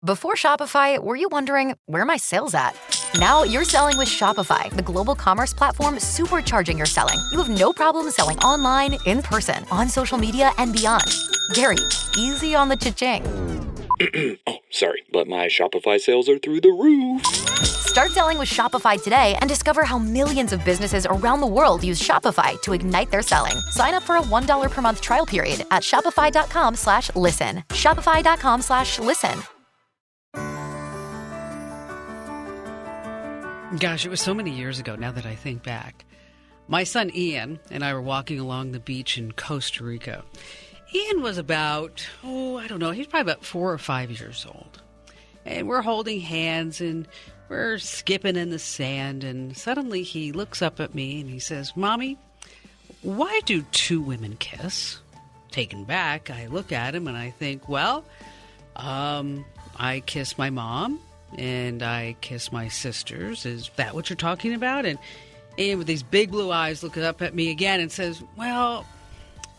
Before Shopify, were you wondering, where are my sales at? Now you're selling with Shopify, the global commerce platform supercharging your selling. You have no problem selling online, in person, on social media, and beyond. Gary, easy on the cha-ching. Oh, sorry, but my Shopify sales are through the roof. Start selling with Shopify today and discover how millions of businesses around the world use Shopify to ignite their selling. Sign up for a $1 per month trial period at shopify.com/listen. Shopify.com/listen. Gosh, it was so many years ago now that I think back. My son Ian and I were walking along the beach in Costa Rica. Ian was about, I don't know, he's probably about 4 or 5 years old. And we're holding hands and we're skipping in the sand. And suddenly he looks up at me and he says, "Mommy, why do two women kiss?" Taken back, I look at him and I think, well, I kiss my mom and I kiss my sisters. Is that what you're talking about? And Ian, with these big blue eyes, looks up at me again and says, "Well,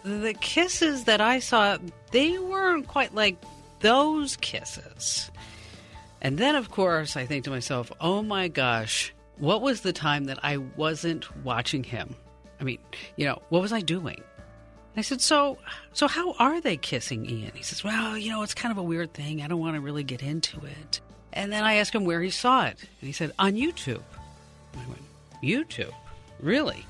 the kisses that I saw, they weren't quite like those kisses." And then, of course, I think to myself, oh my gosh, what was the time that I wasn't watching him? I mean, what was I doing? I said, so how are they kissing, Ian? He says, well, it's kind of a weird thing. I don't want to really get into it. And then I asked him where he saw it. And he said, on YouTube. I went, YouTube? Really?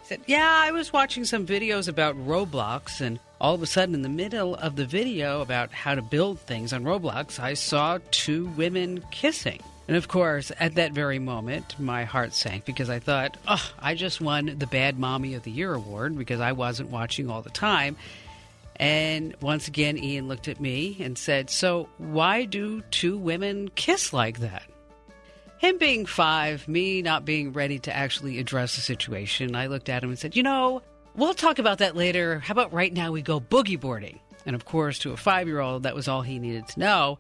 He said, yeah, I was watching some videos about Roblox, and all of a sudden in the middle of the video about how to build things on Roblox, I saw two women kissing. And of course, at that very moment, my heart sank because I thought, I just won the Bad Mommy of the Year award because I wasn't watching all the time. And once again, Ian looked at me and said, "So why do two women kiss like that?" Him being 5, me not being ready to actually address the situation, I looked at him and said, we'll talk about that later. How about right now we go boogie boarding? And of course, to a 5-year-old, that was all he needed to know.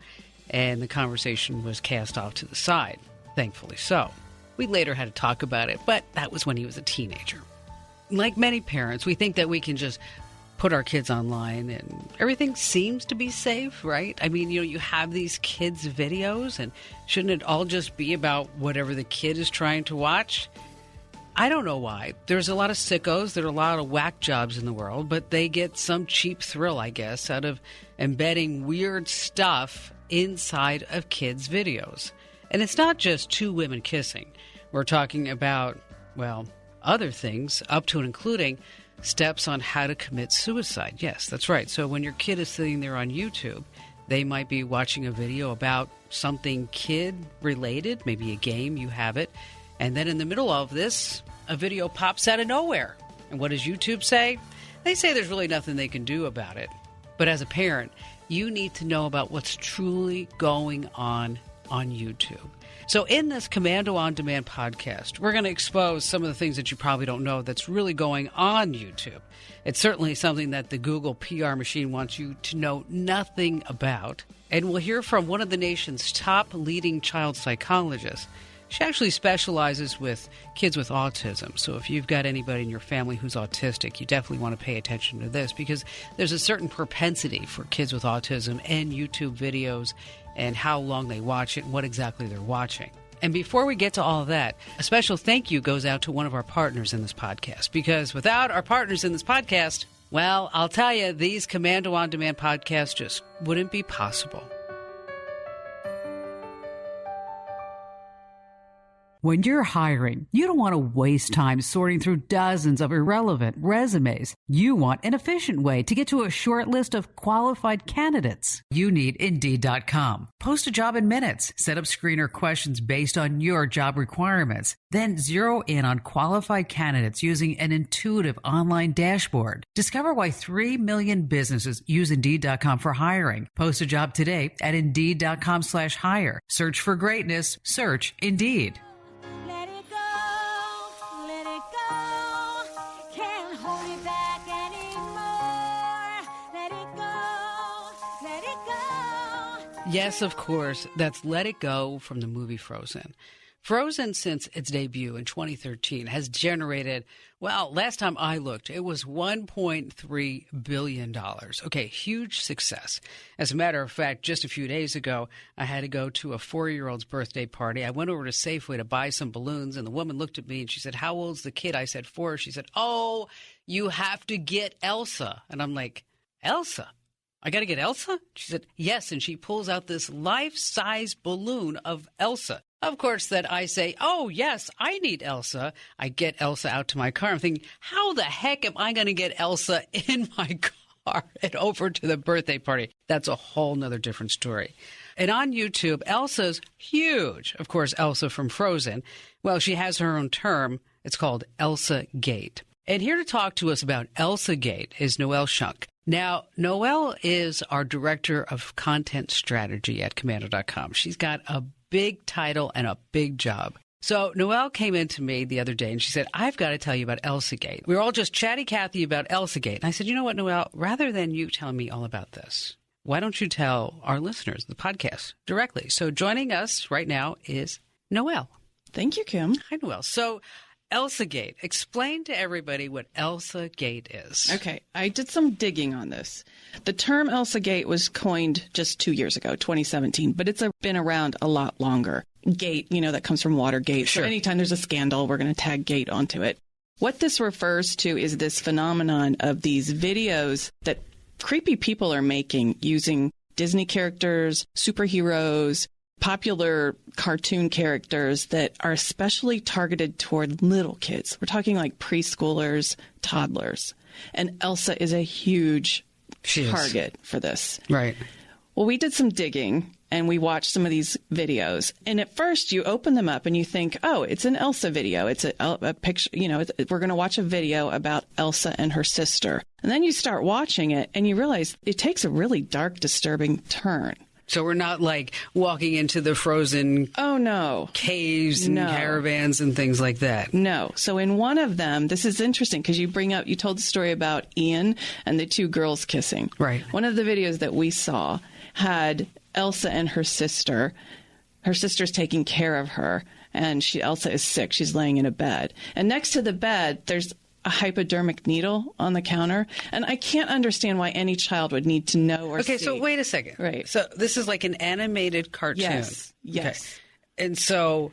And the conversation was cast off to the side. Thankfully so. We later had to talk about it, but that was when he was a teenager. Like many parents, we think that we can just put our kids online and everything seems to be safe, right? I mean, you have these kids' videos, and shouldn't it all just be about whatever the kid is trying to watch? I don't know why. There's a lot of sickos. There are a lot of whack jobs in the world, but they get some cheap thrill, I guess, out of embedding weird stuff inside of kids' videos. And it's not just two women kissing. We're talking about, other things, up to and including steps on how to commit suicide. Yes, that's right. So when your kid is sitting there on YouTube, they might be watching a video about something kid-related, maybe a game, you have it. And then in the middle of this, a video pops out of nowhere. And what does YouTube say? They say there's really nothing they can do about it. But as a parent, you need to know about what's truly going on YouTube. So in this Komando On Demand podcast, we're going to expose some of the things that you probably don't know that's really going on YouTube. It's certainly something that the Google PR machine wants you to know nothing about. And we'll hear from one of the nation's top leading child psychologists. She actually specializes with kids with autism. So if you've got anybody in your family who's autistic, you definitely want to pay attention to this because there's a certain propensity for kids with autism and YouTube videos and how long they watch it and what exactly they're watching. And before we get to all of that, a special thank you goes out to one of our partners in this podcast, because without our partners in this podcast, well, I'll tell you, these Komando On Demand podcasts just wouldn't be possible. When you're hiring, you don't want to waste time sorting through dozens of irrelevant resumes. You want an efficient way to get to a short list of qualified candidates. You need Indeed.com. Post a job in minutes. Set up screener questions based on your job requirements. Then zero in on qualified candidates using an intuitive online dashboard. Discover why 3 million businesses use Indeed.com for hiring. Post a job today at Indeed.com/hire. Search for greatness. Search Indeed. Yes, of course. That's Let It Go from the movie Frozen. Frozen, since its debut in 2013, has generated, well, last time I looked, it was $1.3 billion. Okay, huge success. As a matter of fact, just a few days ago, I had to go to a 4-year-old's birthday party. I went over to Safeway to buy some balloons, and the woman looked at me and she said, "How old's the kid?" I said, 4. She said, "Oh, you have to get Elsa." And I'm like, "Elsa? I got to get Elsa?" She said, "Yes." And she pulls out this life-size balloon of Elsa. Of course, that I say, "Oh, yes, I need Elsa." I get Elsa out to my car. I'm thinking, how the heck am I going to get Elsa in my car and over to the birthday party? That's a whole nother different story. And on YouTube, Elsa's huge. Of course, Elsa from Frozen. Well, she has her own term. It's called Elsagate. And here to talk to us about Elsagate is Noelle Shunk. Now, Noelle is our director of content strategy at Komando.com. She's got a big title and a big job. So Noelle came in to me the other day and she said, "I've got to tell you about Elsagate." We were all just chatty-Cathy about Elsagate. And I said, "You know what, Noelle, rather than you telling me all about this, why don't you tell our listeners, the podcast, directly?" So joining us right now is Noelle. Thank you, Kim. Hi, Noelle. So Elsagate, explain to everybody what Elsagate is. Okay, I did some digging on this. The term Elsagate was coined just 2 years ago, 2017, but it's been around a lot longer. Gate, that comes from Watergate. Sure. So anytime there's a scandal, we're going to tag Gate onto it. What this refers to is this phenomenon of these videos that creepy people are making using Disney characters, superheroes, popular cartoon characters that are especially targeted toward little kids. We're talking like preschoolers, toddlers. And Elsa is a huge target for this. Right. Well, we did some digging and we watched some of these videos. And at first you open them up and you think, oh, it's an Elsa video. It's a picture, we're going to watch a video about Elsa and her sister. And then you start watching it and you realize it takes a really dark, disturbing turn. So we're not like walking into the frozen caves and caravans and things like that. No. So in one of them, this is interesting because you told the story about Ian and the 2 girls kissing. Right. One of the videos that we saw had Elsa and her sister. Her sister's taking care of her and Elsa is sick. She's laying in a bed. And next to the bed, there's a hypodermic needle on the counter. And I can't understand why any child would need to know or see. Okay, so wait a second. Right. So this is like an animated cartoon. Yes. Okay. And so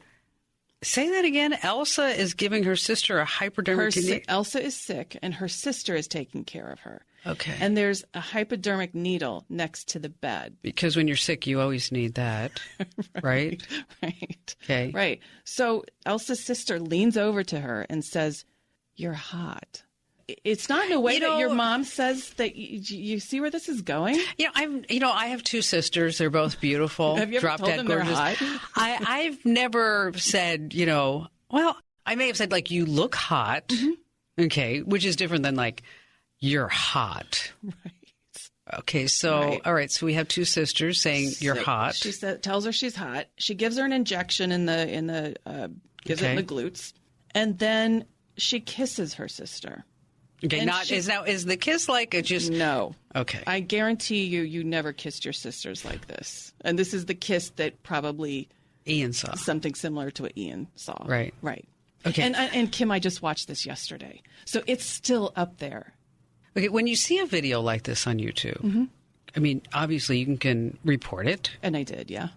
say that again. Elsa is giving her sister a hypodermic needle. Elsa is sick and her sister is taking care of her. Okay. And there's a hypodermic needle next to the bed. Because when you're sick, you always need that. Right? Right. Okay. Right. So Elsa's sister leans over to her and says, "You're hot." It's not in a way that your mom says that you see where this is going. I have 2 sisters. They're both beautiful. Have you ever told them gorgeous. They're hot? I've never said, well, I may have said like, "You look hot." Mm-hmm. Okay. Which is different than like, "You're hot." Right. Okay. So, All right. So we have 2 sisters saying you're hot. She tells her she's hot. She gives her an injection gives it in the glutes. And then she kisses her sister. Okay, is the kiss like it just... No. Okay. I guarantee you never kissed your sisters like this. And this is the kiss that probably... Ian saw. Something similar to what Ian saw. Right. Right. Okay. And Kim, I just watched this yesterday. So it's still up there. Okay, when you see a video like this on YouTube, mm-hmm. I mean, obviously you can report it. And I did, yeah.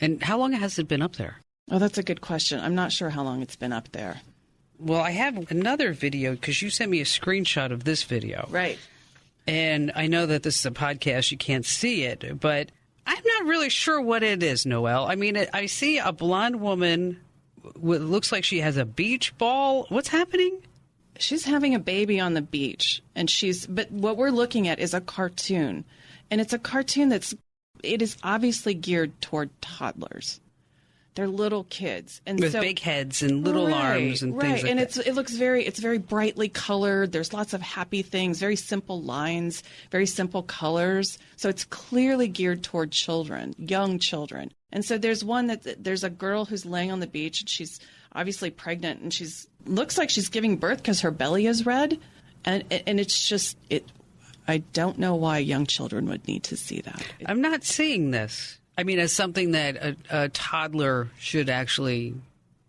And how long has it been up there? Oh, that's a good question. I'm not sure how long it's been up there. Well, I have another video because you sent me a screenshot of this video. Right. And I know that this is a podcast. You can't see it, but I'm not really sure what it is, Noelle. I mean, I see a blonde woman. Looks like she has a beach ball. What's happening? She's having a baby on the beach. But what we're looking at is a cartoon. And it's a cartoon it is obviously geared toward toddlers. They're little kids, and with big heads and little arms and things like and that. It looks it's very brightly colored. There's lots of happy things, very simple lines, very simple colors. So it's clearly geared toward children, young children. And so there's there's a girl who's laying on the beach, and she's obviously pregnant, and looks like she's giving birth because her belly is red, and it's just I don't know why young children would need to see that. I'm not seeing this. I mean, as something that a toddler should actually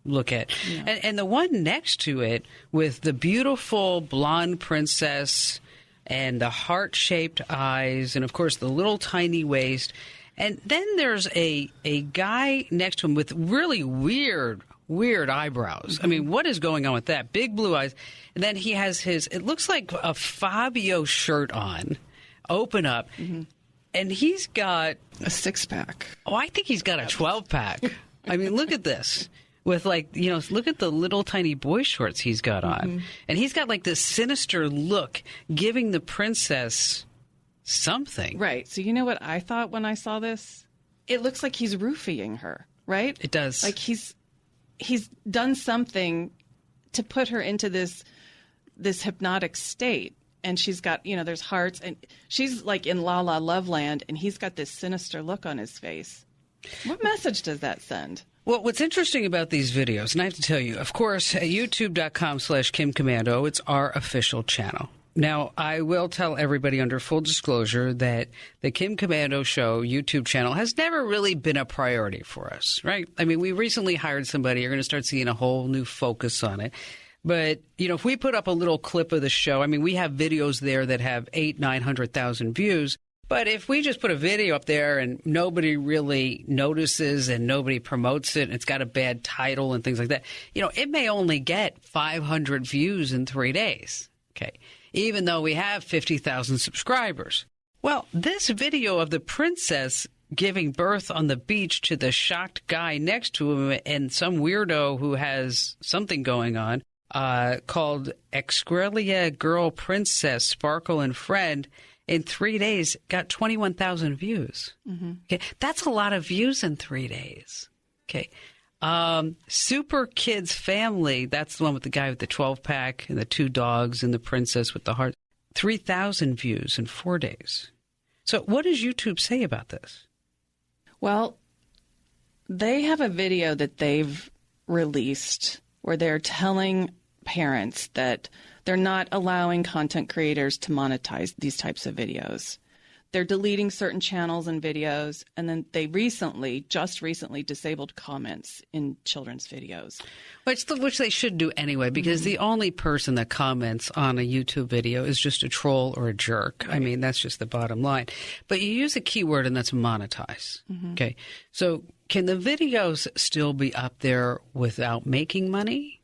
look at. Yeah. And the one next to it with the beautiful blonde princess and the heart-shaped eyes and, of course, the little tiny waist. And then there's a guy next to him with really weird eyebrows. Mm-hmm. I mean, what is going on with that? Big blue eyes. And then he has it looks like a Fabio shirt on, open up. Mm-hmm. And he's got a 6-pack. Oh, I think he's got a 12-pack. I mean, look at this. With look at the little tiny boy shorts he's got on. Mm-hmm. And he's got like this sinister look, giving the princess something. Right. So you know what I thought when I saw this? It looks like he's roofing her, right? It does. Like he's done something to put her into this hypnotic state. And she's got, there's hearts, and she's like in La La Love Land, and he's got this sinister look on his face. What message does that send? Well, what's interesting about these videos, and I have to tell you, of course, at youtube.com/Kim Komando, it's our official channel. Now, I will tell everybody under full disclosure that the Kim Komando Show YouTube channel has never really been a priority for us, right? I mean, we recently hired somebody. You're going to start seeing a whole new focus on it. But, if we put up a little clip of the show, I mean, we have videos there that have 800,000-900,000 views. But if we just put a video up there and nobody really notices and nobody promotes it, and it's got a bad title and things like that, it may only get 500 views in 3 days. Okay. Even though we have 50,000 subscribers. Well, this video of the princess giving birth on the beach to the shocked guy next to him and some weirdo who has something going on, called Excrelia Girl Princess Sparkle and Friend, in 3 days got 21,000 views. Mm-hmm. Okay, that's a lot of views in 3 days. Okay, Super Kids Family, that's the one with the guy with the 12-pack and the 2 dogs and the princess with the heart. 3,000 views in 4 days. So what does YouTube say about this? Well, they have a video that they've released where they're telling parents that they're not allowing content creators to monetize these types of videos. They're deleting certain channels and videos, and then they just recently disabled comments in children's videos. Which they should do anyway, because the only person that comments on a YouTube video is just a troll or a jerk. Right. I mean, that's just the bottom line. But you use a keyword, and that's monetize. Mm-hmm. Okay, so can the videos still be up there without making money?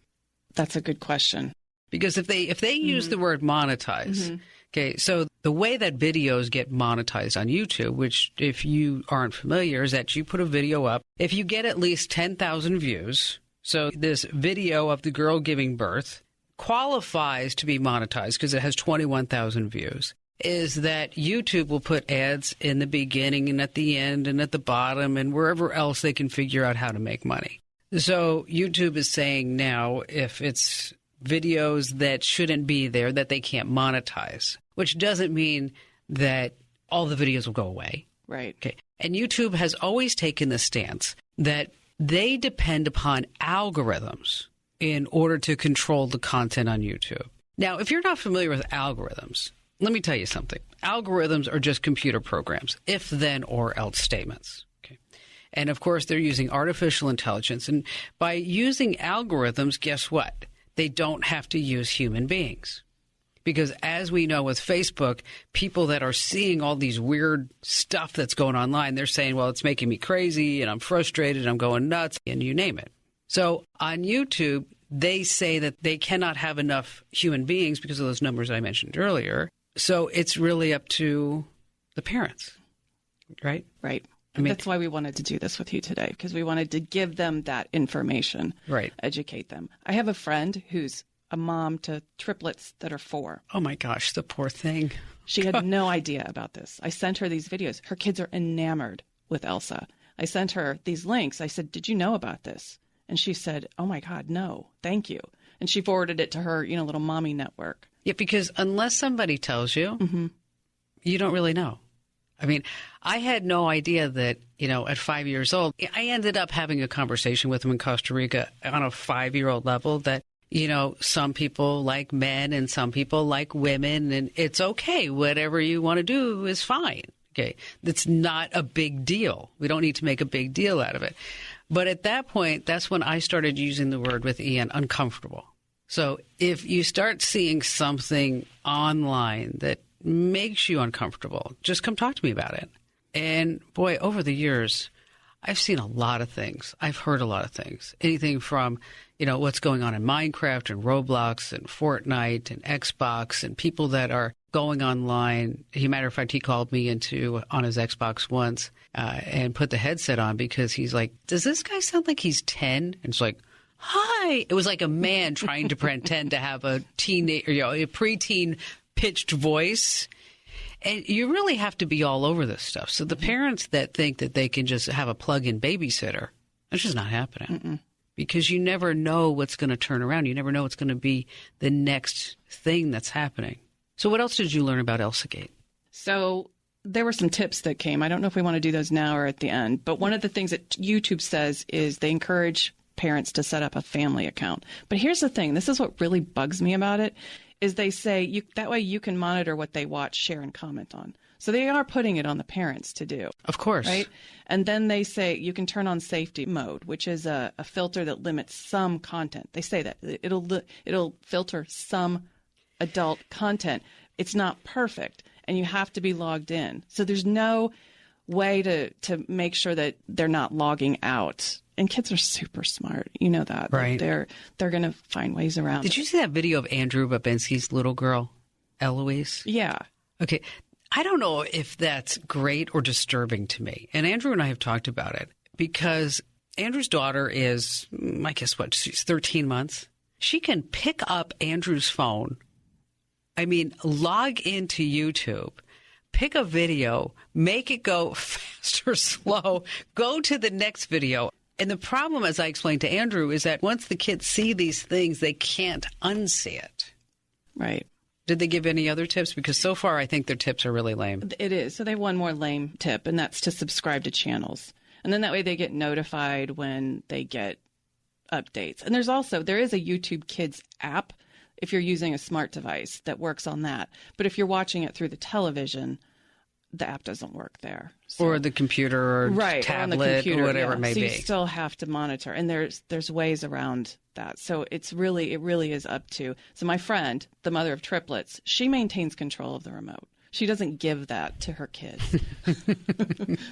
That's a good question. Because if they use the word monetize, okay, so the way that videos get monetized on YouTube, which if you aren't familiar, is that you put a video up. If you get at least 10,000 views, so this video of the girl giving birth qualifies to be monetized because it has 21,000 views, is that YouTube will put ads in the beginning and at the end and at the bottom and wherever else they can figure out how to make money. So YouTube is saying now if it's videos that shouldn't be there, that they can't monetize, which doesn't mean that all the videos will go away. Right. Okay. And YouTube has always taken the stance that they depend upon algorithms in order to control the content on YouTube. Now, if you're not familiar with algorithms, let me tell you something. Algorithms are just computer programs, if, then, or else statements. And, of course, they're using artificial intelligence. And by using algorithms, guess what? They don't have to use human beings. Because as we know with Facebook, people that are seeing all these weird stuff that's going online, they're saying, well, it's making me crazy and I'm frustrated and I'm going nuts and you name it. So on YouTube, they say that they cannot have enough human beings because of those numbers I mentioned earlier. So it's really up to the parents, right? Right. I mean, that's why we wanted to do this with you today, because we wanted to give them that information, right? Educate them. I have a friend who's a mom to triplets that are 4. Oh, my gosh, the poor thing. She had no idea about this. I sent her these videos. Her kids are enamored with Elsa. I sent her these links. I said, did you know about this? And she said, oh, my God, no, thank you. And she forwarded it to her, little mommy network. Yeah, because unless somebody tells you, you don't really know. I mean, I had no idea that, at 5 years old, I ended up having a conversation with him in Costa Rica on a 5-year-old level that, some people like men and some people like women, and it's okay. Whatever you want to do is fine. Okay. That's not a big deal. We don't need to make a big deal out of it. But at that point, that's when I started using the word with Ian, uncomfortable. So if you start seeing something online that makes you uncomfortable, just come talk to me about it. And boy, over the years, I've seen a lot of things. I've heard a lot of things. Anything from, what's going on in Minecraft and Roblox and Fortnite and Xbox and people that are going online. As a matter of fact, he called me on his Xbox once and put the headset on because he's like, does this guy sound like he's 10? And it's like, hi. It was like a man trying to pretend to have a preteen pitched voice. And you really have to be all over this stuff. So the parents that think that they can just have a plug-in babysitter, that's just not happening. Mm-mm. Because you never know what's going to turn around. You never know what's going to be the next thing that's happening. So what else did you learn about Elsagate? So there were some tips that came. I don't know if we want to do those now or at the end. But one of the things that YouTube says is they encourage parents to set up a family account. But here's the thing. This is what really bugs me about it, is they say that way you can monitor what they watch, share, and comment on. So they are putting it on the parents to do. Of course. Right? And then they say you can turn on safety mode, which is a filter that limits some content. They say that. It'll filter some adult content. It's not perfect, and you have to be logged in. So there's no way to make sure that they're not logging out. And kids are super smart. You know that. Right. They're going to find ways around Did you see that video of Andrew Babinski's little girl, Eloise? Yeah. Okay. I don't know if that's great or disturbing to me. And Andrew and I have talked about it because Andrew's daughter is, I guess what, she's 13 months. She can pick up Andrew's phone. Log into YouTube, pick a video, make it go fast or slow, go to the next video. And the problem, as I explained to Andrew, is that once the kids see these things, they can't unsee it. Right. Did they give any other tips? Because so far, I think their tips are really lame. It is. So they have one more lame tip, and that's to subscribe to channels. And then that way they get notified when they get updates. And there is a YouTube Kids app if you're using a smart device that works on that. But if you're watching it through the television, the app doesn't work there. So, or the computer or tablet or on the computer, or whatever it may be. So you still have to monitor. And there's ways around that. So it really is up to. So my friend, the mother of triplets, she maintains control of the remote. She doesn't give that to her kids.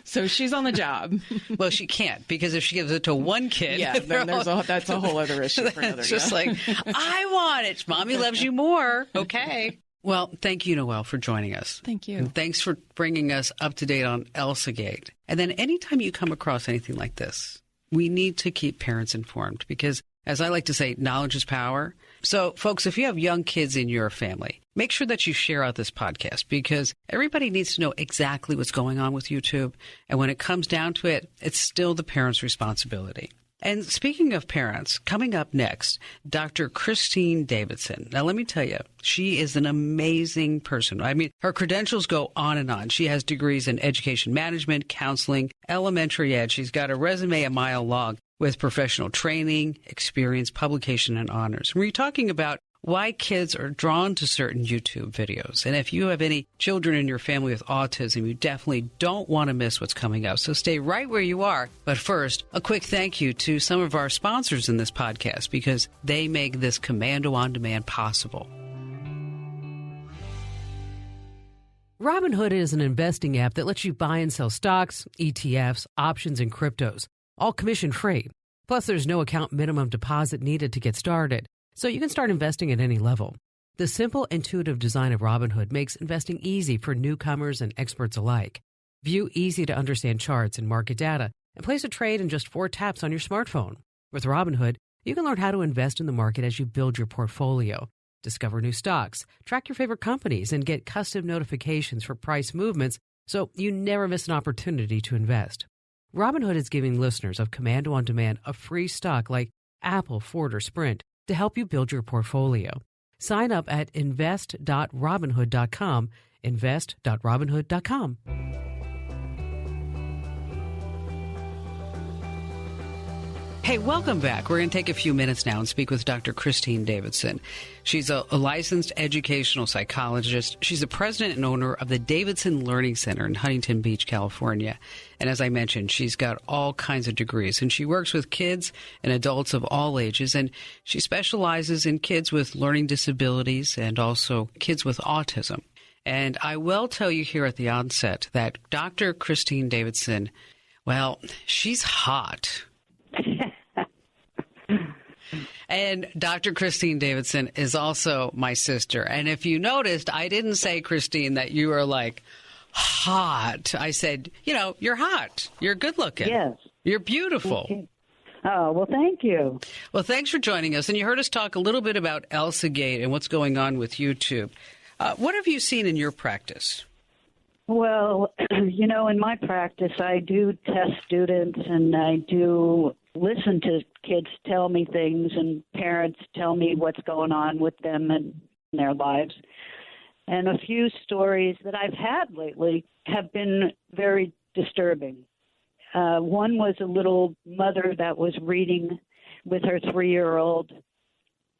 So she's on the job. Well, she can't, because if she gives it to one kid, then that's a whole other issue for another day. It's just like, I want it. Mommy loves you more. Okay. Well, thank you, Noelle, for joining us. Thank you. And thanks for bringing us up to date on Elsagate. And then anytime you come across anything like this, we need to keep parents informed because, as I like to say, knowledge is power. So, folks, if you have young kids in your family, make sure that you share out this podcast because everybody needs to know exactly what's going on with YouTube. And when it comes down to it, it's still the parents' responsibility. And speaking of parents, coming up next, Dr. Christine Davidson. Now, let me tell you, she is an amazing person. Her credentials go on and on. She has degrees in education management, counseling, elementary ed. She's got a resume a mile long with professional training, experience, publication, and honors. And we're talking about why kids are drawn to certain YouTube videos. And if you have any children in your family with autism, you definitely don't want to miss what's coming up. So stay right where you are. But first, a quick thank you to some of our sponsors in this podcast because they make this Komando On Demand possible. Robinhood is an investing app that lets you buy and sell stocks, ETFs, options, and cryptos, all commission-free. Plus, there's no account minimum deposit needed to get started, so you can start investing at any level. The simple, intuitive design of Robinhood makes investing easy for newcomers and experts alike. View easy-to-understand charts and market data and place a trade in just 4 taps on your smartphone. With Robinhood, you can learn how to invest in the market as you build your portfolio, discover new stocks, track your favorite companies, and get custom notifications for price movements so you never miss an opportunity to invest. Robinhood is giving listeners of Komando On Demand a free stock like Apple, Ford, or Sprint to help you build your portfolio. Sign up at invest.robinhood.com, invest.robinhood.com. Hey, welcome back. We're going to take a few minutes now and speak with Dr. Christine Davidson. She's a licensed educational psychologist. She's the president and owner of the Davidson Learning Center in Huntington Beach, California. And as I mentioned, she's got all kinds of degrees, and she works with kids and adults of all ages. And she specializes in kids with learning disabilities and also kids with autism. And I will tell you here at the onset that Dr. Christine Davidson, well, she's hot. And Dr. Christine Davidson is also my sister. And if you noticed, I didn't say, Christine, that you are like hot. I said, you're hot. You're good looking. Yes. You're beautiful. Okay. Oh, well, thank you. Well, thanks for joining us. And you heard us talk a little bit about Elsagate and what's going on with YouTube. What have you seen in your practice? Well, in my practice, I do test students and I do listen to kids tell me things and parents tell me what's going on with them and their lives. And a few stories that I've had lately have been very disturbing. One was a little mother that was reading with her 3-year-old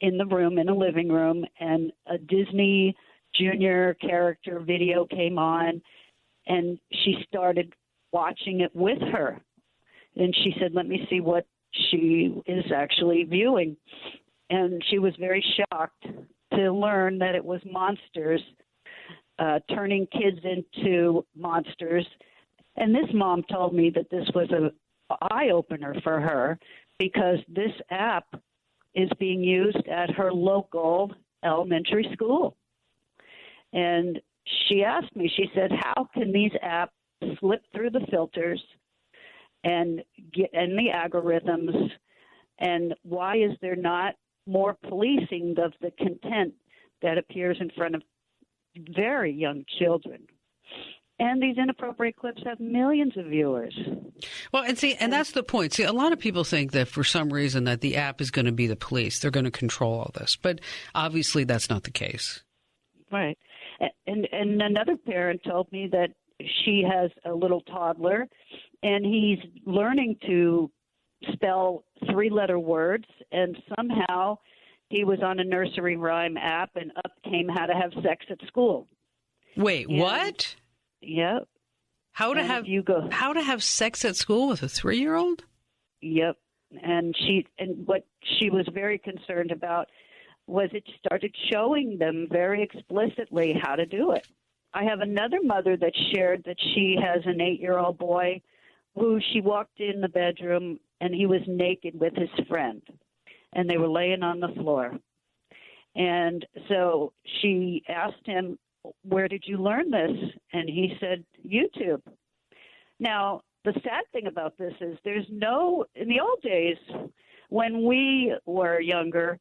in the room, in a living room, and a Disney Junior character video came on, and she started watching it with her. And she said, let me see what she is actually viewing. And she was very shocked to learn that it was monsters, turning kids into monsters. And this mom told me that this was an eye-opener for her because this app is being used at her local elementary school. And she asked me, she said, how can these apps slip through the filters and get in the algorithms, and why is there not more policing of the content that appears in front of very young children? And these inappropriate clips have millions of viewers. Well, and that's the point. See, a lot of people think that for some reason that the app is going to be the police. They're going to control all this. But obviously that's not the case. Right. And another parent told me that she has a little toddler, and he's learning to spell 3-letter words, and somehow he was on a nursery rhyme app, and up came how to have sex at school. Wait, and, what? Yep. How to have sex at school with a 3-year-old? Yep. And what she was very concerned about was it started showing them very explicitly how to do it. I have another mother that shared that she has an 8-year-old boy who she walked in the bedroom and he was naked with his friend, and they were laying on the floor. And so she asked him, where did you learn this? And he said, YouTube. Now, the sad thing about this is in the old days, when we were younger,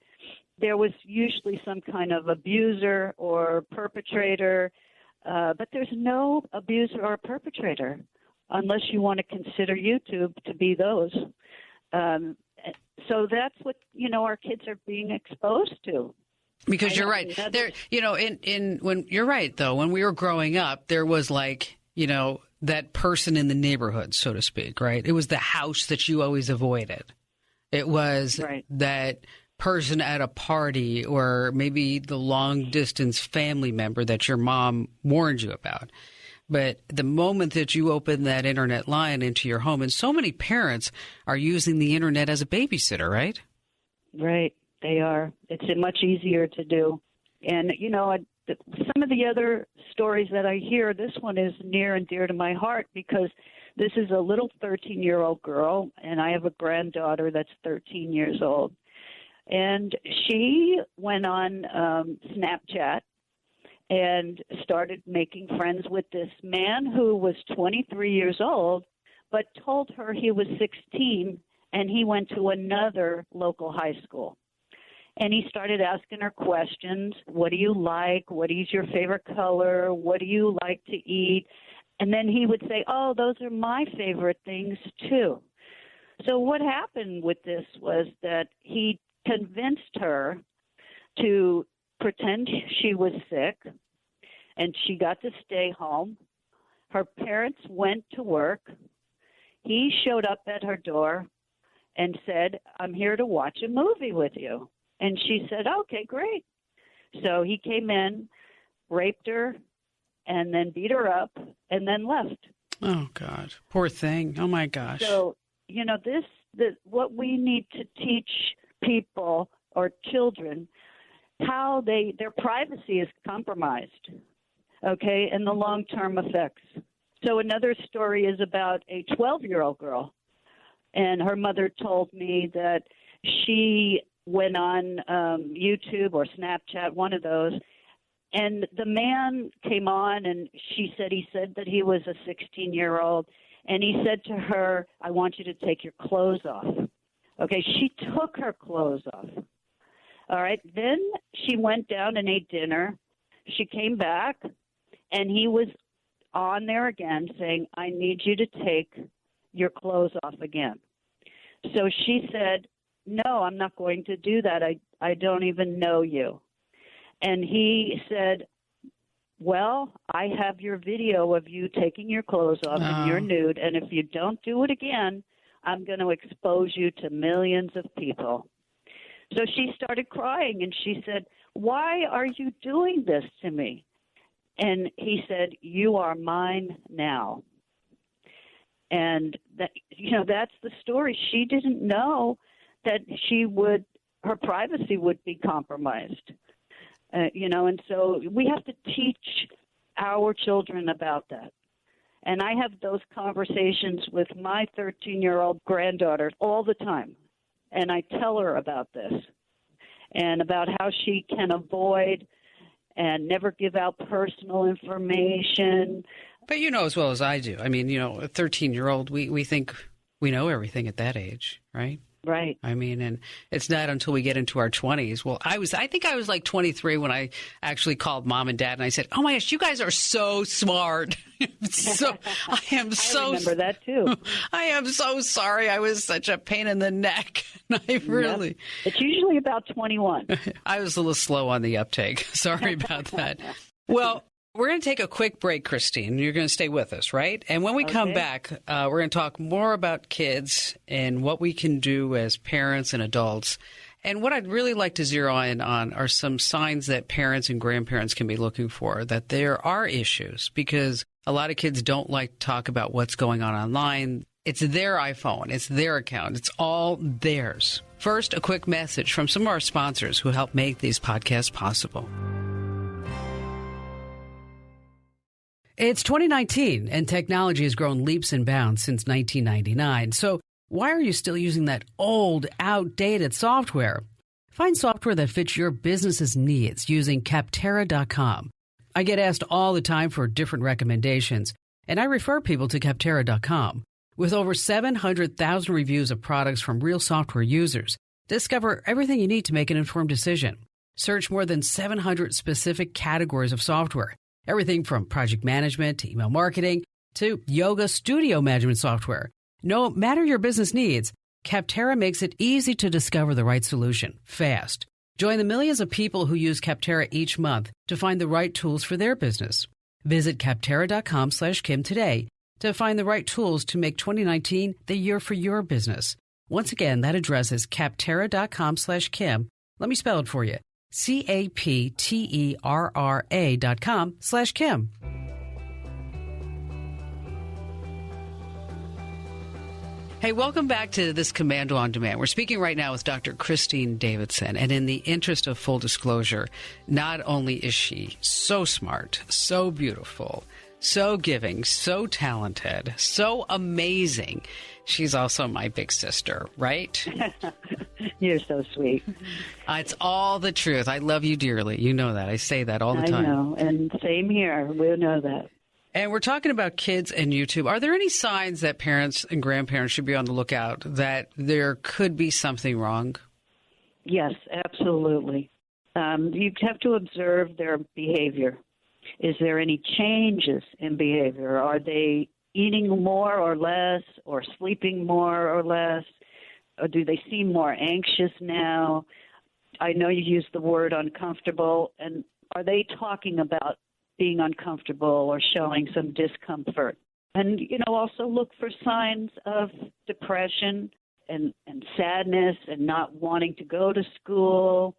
there was usually some kind of abuser or perpetrator, but there's no abuser or perpetrator unless you want to consider YouTube to be those. So that's what, our kids are being exposed to. Because you're right. When you're right, though, when we were growing up, there was that person in the neighborhood, so to speak, right? It was the house that you always avoided. It was that person at a party, or maybe the long distance family member that your mom warned you about. But the moment that you open that internet line into your home, and so many parents are using the internet as a babysitter, right? Right. They are. It's much easier to do. And, some of the other stories that I hear, this one is near and dear to my heart because this is a little 13-year-old girl, and I have a granddaughter that's 13 years old. And she went on Snapchat and started making friends with this man who was 23 years old, but told her he was 16 and he went to another local high school. And he started asking her questions. What do you like? What is your favorite color? What do you like to eat? And then he would say, oh, those are my favorite things too. So what happened with this was that he convinced her to pretend she was sick, and she got to stay home. Her parents went to work. He showed up at her door, and said, I'm here to watch a movie with you. And she said, okay, great. So he came in, raped her, and then beat her up, and then left. Oh, God. Poor thing. Oh, my gosh. So, what we need to teach people or children, how their privacy is compromised, okay, and the long-term effects. So another story is about a 12-year-old girl, and her mother told me that she went on YouTube or Snapchat, one of those, and the man came on, and he said that he was a 16-year-old, and he said to her, I want you to take your clothes off. Okay, she took her clothes off. All right, then she went down and ate dinner. She came back, and he was on there again saying, I need you to take your clothes off again. So she said, no, I'm not going to do that. I don't even know you. And he said, well, I have your video of you taking your clothes off and you're nude, and if you don't do it again, I'm going to expose you to millions of people. So she started crying, and she said, why are you doing this to me? And he said, you are mine now. And that's the story. She didn't know that her privacy would be compromised. And so we have to teach our children about that. And I have those conversations with my 13-year-old granddaughter all the time. And I tell her about this and about how she can avoid and never give out personal information. But you know as well as I do. I mean, a 13-year-old, we think we know everything at that age, right? Right. I mean, and it's not until we get into our 20s. Well, I think I was like 23 when I actually called mom and dad and I said, oh my gosh, you guys are so smart. I remember that too. I am so sorry. I was such a pain in the neck. I really. Yep. It's usually about 21. I was a little slow on the uptake. Sorry about that. Well, we're going to take a quick break, Christine. You're going to stay with us, right? And when we come back, we're going to talk more about kids and what we can do as parents and adults. And what I'd really like to zero in on are some signs that parents and grandparents can be looking for, that there are issues, because a lot of kids don't like to talk about what's going on online. It's their iPhone. It's their account. It's all theirs. First, a quick message from some of our sponsors who help make these podcasts possible. It's 2019, and technology has grown leaps and bounds since 1999. So why are you still using that old, outdated software? Find software that fits your business's needs using Capterra.com. I get asked all the time for different recommendations, and I refer people to Capterra.com. With over 700,000 reviews of products from real software users, discover everything you need to make an informed decision. Search more than 700 specific categories of software. Everything from project management to email marketing to yoga studio management software. No matter your business needs, Capterra makes it easy to discover the right solution fast. Join the millions of people who use Capterra each month to find the right tools for their business. Visit Capterra.com/Kim today to find the right tools to make 2019 the year for your business. Once again, that address is Capterra.com/Kim. Let me spell it for you. Capterra.com/Kim. Hey, welcome back to this Komando on Demand. We're speaking right now with Dr. Christine Davidson. And in the interest of full disclosure, not only is she so smart, so beautiful, so giving, so talented, so amazing, she's also my big sister, right? You're so sweet. It's all the truth. I love you dearly. You know that. I say that all the time. I know, and same here. We know that. And we're talking about kids and YouTube. Are there any signs that parents and grandparents should be on the lookout that there could be something wrong? Yes, absolutely. You have to observe their behavior. Is there any changes in behavior? Are they eating more or less, or sleeping more or less? Or do they seem more anxious now? I know you used the word uncomfortable, and are they talking about being uncomfortable or showing some discomfort? And, also look for signs of depression and sadness and not wanting to go to school.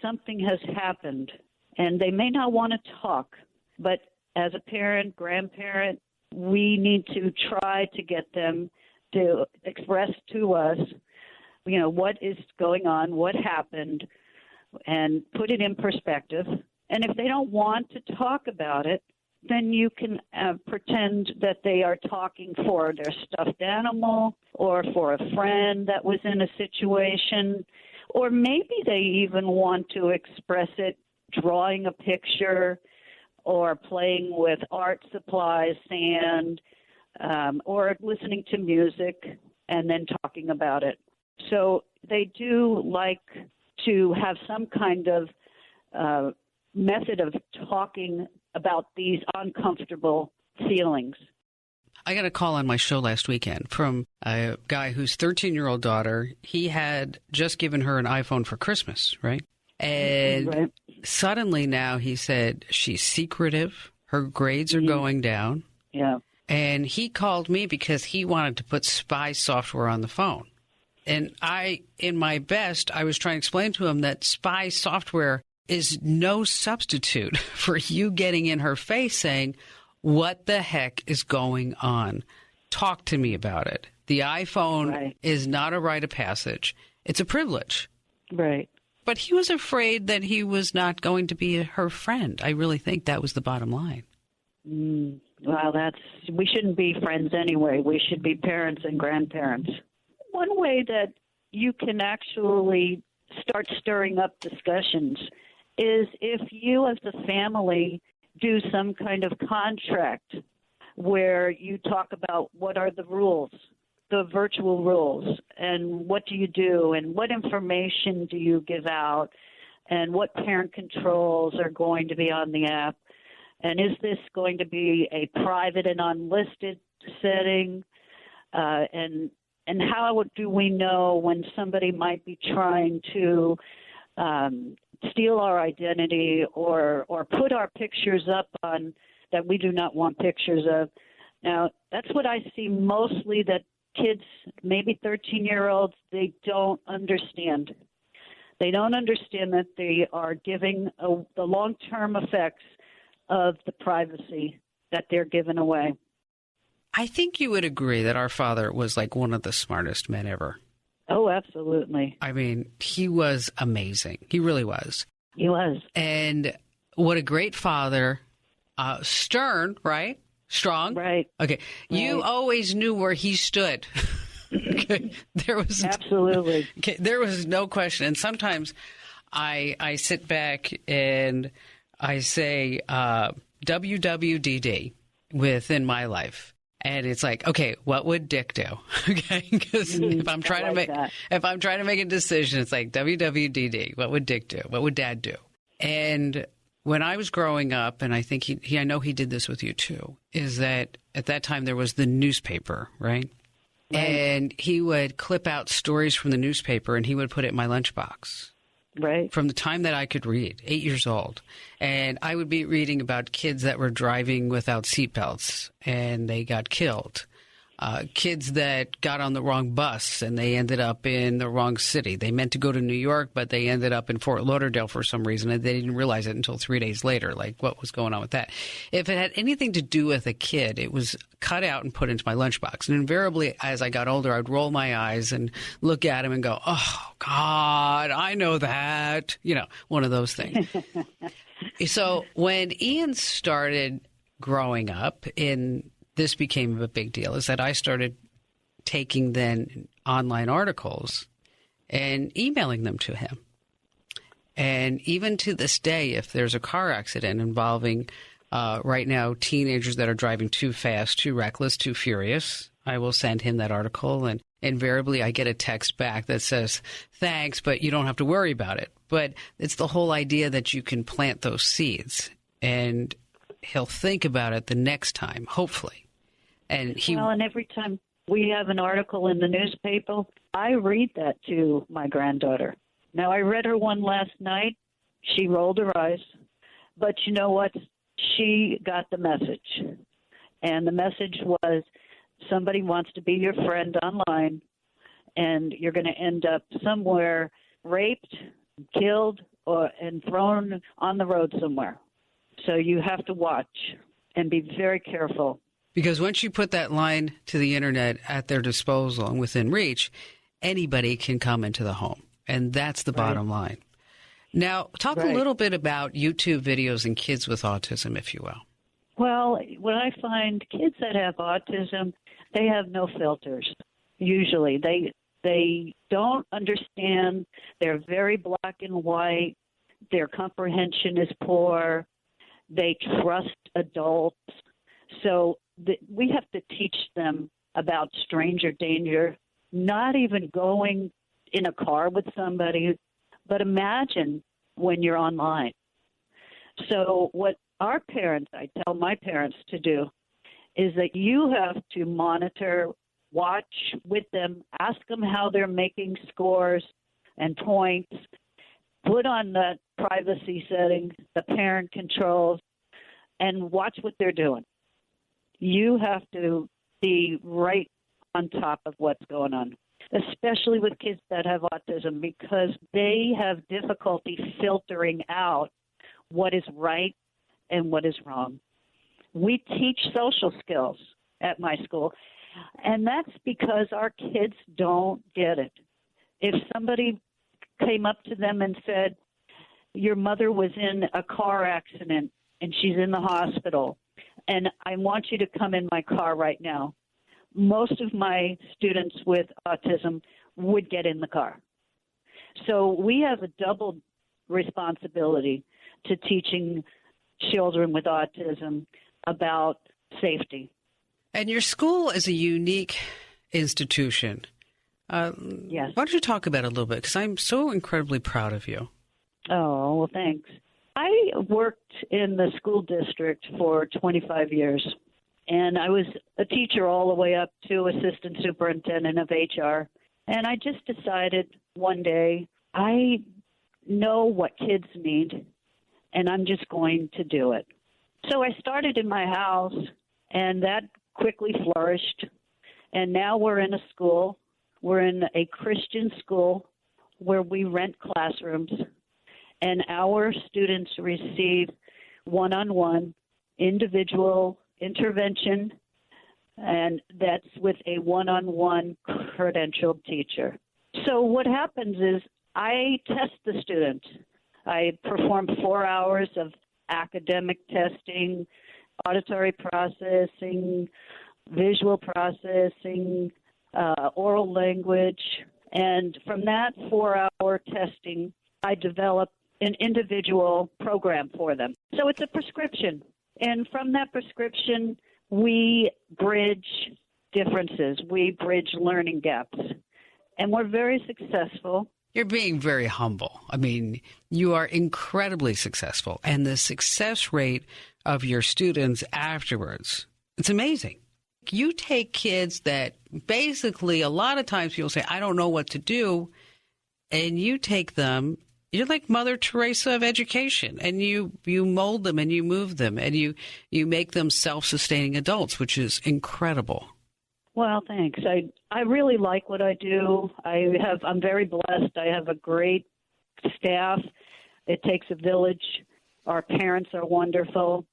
Something has happened, and they may not want to talk, but as a parent, grandparent, we need to try to get them to express to us, what is going on, what happened, and put it in perspective. And if they don't want to talk about it, then you can pretend that they are talking for their stuffed animal or for a friend that was in a situation, or maybe they even want to express it drawing a picture or playing with art supplies, sand, or listening to music and then talking about it. So they do like to have some kind of method of talking about these uncomfortable feelings. I got a call on my show last weekend from a guy whose 13-year-old daughter, he had just given her an iPhone for Christmas, right? And suddenly now he said she's secretive. Her grades are going down. Yeah. And he called me because he wanted to put spy software on the phone. And in my best, I was trying to explain to him that spy software is no substitute for you getting in her face saying, what the heck is going on? Talk to me about it. The iPhone is not a rite of passage. It's a privilege. Right. But he was afraid that he was not going to be her friend. I really think that was the bottom line. Well, we shouldn't be friends anyway. We should be parents and grandparents. One way that you can actually start stirring up discussions is if you as a family do some kind of contract where you talk about what are the rules, the virtual rules, and what do you do, and what information do you give out, and what parent controls are going to be on the app, and is this going to be a private and unlisted setting, and how do we know when somebody might be trying to steal our identity or put our pictures up on that we do not want pictures of. Now, that's what I see mostly, that kids, maybe 13-year-olds, they don't understand. They don't understand that they are giving the long-term effects of the privacy that they're giving away. I think you would agree that our father was like one of the smartest men ever. Oh, absolutely. I mean, he was amazing. He really was. He was. And what a great father. Stern, right? Strong? Right. Okay. Right. You always knew where he stood. Okay. Absolutely. Okay. There was no question. And sometimes I sit back and I say WWDD within my life. And it's like, okay, what would Dick do? Okay, because if I'm trying to make a decision, it's like WWDD. What would Dick do? What would Dad do? And when I was growing up, and I think I know he did this with you too, is that at that time there was the newspaper, right? And he would clip out stories from the newspaper and he would put it in my lunchbox. Right. From the time that I could read, 8 years old. And I would be reading about kids that were driving without seatbelts and they got killed. Kids that got on the wrong bus and they ended up in the wrong city. They meant to go to New York, but they ended up in Fort Lauderdale for some reason, and they didn't realize it until 3 days later, like what was going on with that. If it had anything to do with a kid, it was cut out and put into my lunchbox. And invariably, as I got older, I'd roll my eyes and look at him and go, oh, God, I know that. You know, one of those things. So when Ian started growing up this became a big deal, is that I started taking then online articles and emailing them to him. And even to this day, if there's a car accident involving right now teenagers that are driving too fast, too reckless, too furious, I will send him that article. And invariably, I get a text back that says, thanks, but you don't have to worry about it. But it's the whole idea that you can plant those seeds. And he'll think about it the next time, hopefully. And every time we have an article in the newspaper, I read that to my granddaughter. Now, I read her one last night. She rolled her eyes. But you know what? She got the message. And the message was, somebody wants to be your friend online, and you're going to end up somewhere raped, killed, and thrown on the road somewhere. So you have to watch and be very careful. Because once you put that line to the internet at their disposal and within reach, anybody can come into the home. And that's the bottom line. Now, talk a little bit about YouTube videos and kids with autism, if you will. Well, when I find kids that have autism, they have no filters. Usually, they don't understand. They're very black and white. Their comprehension is poor. They trust adults. So we have to teach them about stranger danger, not even going in a car with somebody, but imagine when you're online. So what our parents, I tell my parents to do, is that you have to monitor, watch with them, ask them how they're making scores and points, put on the privacy setting, the parent controls, and watch what they're doing. You have to be right on top of what's going on, especially with kids that have autism, because they have difficulty filtering out what is right and what is wrong. We teach social skills at my school, and that's because our kids don't get it. If somebody came up to them and said, your mother was in a car accident and she's in the hospital, and I want you to come in my car right now, most of my students with autism would get in the car. So we have a double responsibility to teaching children with autism about safety. And your school is a unique institution. Yes. Why don't you talk about it a little bit? Because I'm so incredibly proud of you. Oh, well, thanks. I worked in the school district for 25 years, and I was a teacher all the way up to assistant superintendent of HR. And I just decided one day, I know what kids need, and I'm just going to do it. So I started in my house, and that quickly flourished. And now we're in a school. We're in a Christian school where we rent classrooms, and our students receive one-on-one individual intervention, and that's with a one-on-one credentialed teacher. So what happens is I test the student. I perform 4 hours of academic testing, auditory processing, visual processing, oral language, and from that 4-hour testing, I develop an individual program for them. So it's a prescription, and from that prescription, we bridge differences. We bridge learning gaps, and we're very successful. You're being very humble. I mean, you are incredibly successful, and the success rate of your students afterwards, it's amazing. You take kids that basically a lot of times people say, I don't know what to do, and you take them, you're like Mother Teresa of education, and you mold them and you move them and you make them self-sustaining adults, which is incredible. Well, thanks. I really like what I do. I'm very blessed. I have a great staff. It takes a village. Our parents are wonderful.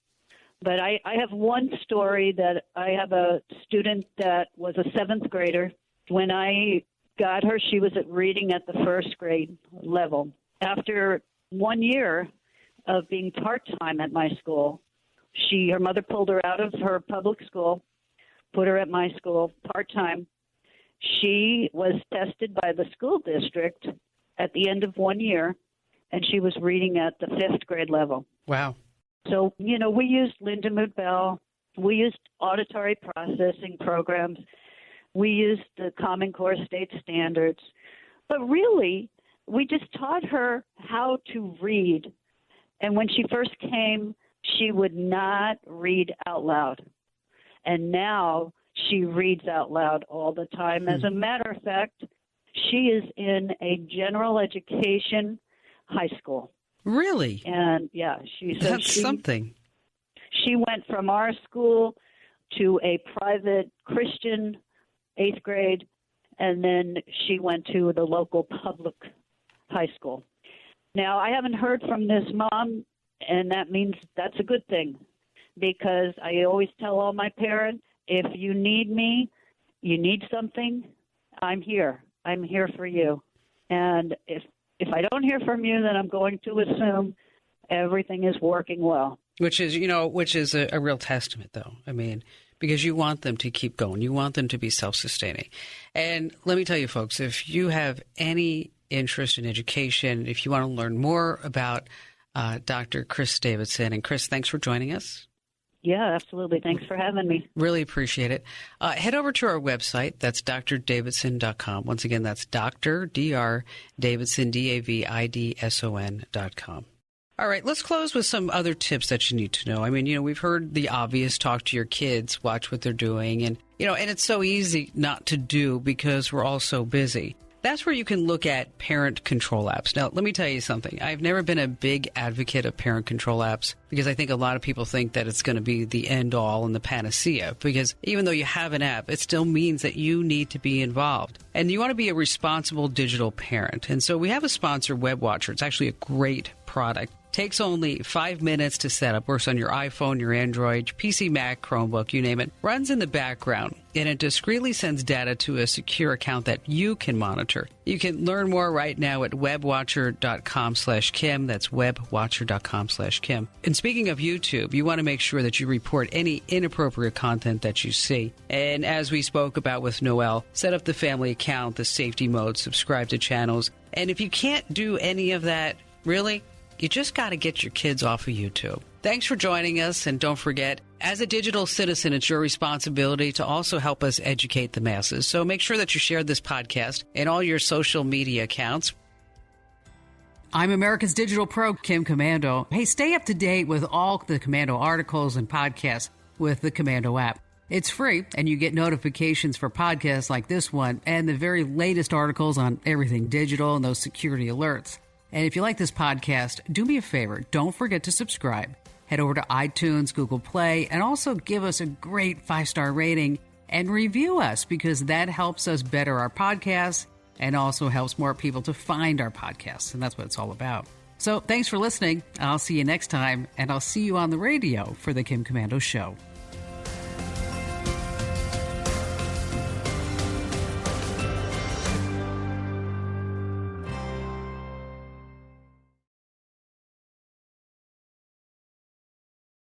But I have one story that I have a student that was a 7th grader. When I got her, she was reading at the 1st grade level. After 1 year of being part-time at my school, her mother pulled her out of her public school, put her at my school part-time. She was tested by the school district at the end of 1 year, and she was reading at the 5th grade level. Wow. So, we used Lindemood Bell. We used auditory processing programs. We used the Common Core state standards. But really, we just taught her how to read. And when she first came, she would not read out loud. And now she reads out loud all the time. As a matter of fact, she is in a general education high school. Really? And yeah, that's something. She went from our school to a private Christian 8th grade, and then she went to the local public high school. Now, I haven't heard from this mom, and that means that's a good thing, because I always tell all my parents, if you need me, you need something, I'm here. I'm here for you. And if I don't hear from you, then I'm going to assume everything is working well. Which is a real testament, though. I mean, because you want them to keep going. You want them to be self-sustaining. And let me tell you, folks, if you have any interest in education, if you want to learn more about Dr. Chris Davidson, and Chris, thanks for joining us. Yeah, absolutely. Thanks for having me. Really appreciate it. Head over to our website. That's drdavidson.com. Once again, that's Dr. Davidson, DAVIDSON.com. All right, let's close with some other tips that you need to know. I mean, we've heard the obvious, talk to your kids, watch what they're doing. And, and it's so easy not to do because we're all so busy. That's where you can look at parent control apps. Now, let me tell you something. I've never been a big advocate of parent control apps because I think a lot of people think that it's going to be the end all and the panacea. Because even though you have an app, it still means that you need to be involved. And you want to be a responsible digital parent. And so we have a sponsor, WebWatcher. It's actually a great product. Takes only 5 minutes to set up. Works on your iPhone, your Android, your PC, Mac, Chromebook, you name it. Runs in the background, and it discreetly sends data to a secure account that you can monitor. You can learn more right now at webwatcher.com/Kim. That's webwatcher.com/Kim. And speaking of YouTube, you want to make sure that you report any inappropriate content that you see. And as we spoke about with Noelle, set up the family account, the safety mode, subscribe to channels. And if you can't do any of that, really, you just got to get your kids off of YouTube. Thanks for joining us. And don't forget, as a digital citizen, it's your responsibility to also help us educate the masses. So make sure that you share this podcast in all your social media accounts. I'm America's Digital Pro, Kim Komando. Hey, stay up to date with all the Komando articles and podcasts with the Komando app. It's free, and you get notifications for podcasts like this one and the very latest articles on everything digital and those security alerts. And if you like this podcast, do me a favor. Don't forget to subscribe. Head over to iTunes, Google Play, and also give us a great 5-star rating and review us, because that helps us better our podcasts and also helps more people to find our podcasts. And that's what it's all about. So thanks for listening. I'll see you next time, and I'll see you on the radio for the Kim Komando Show.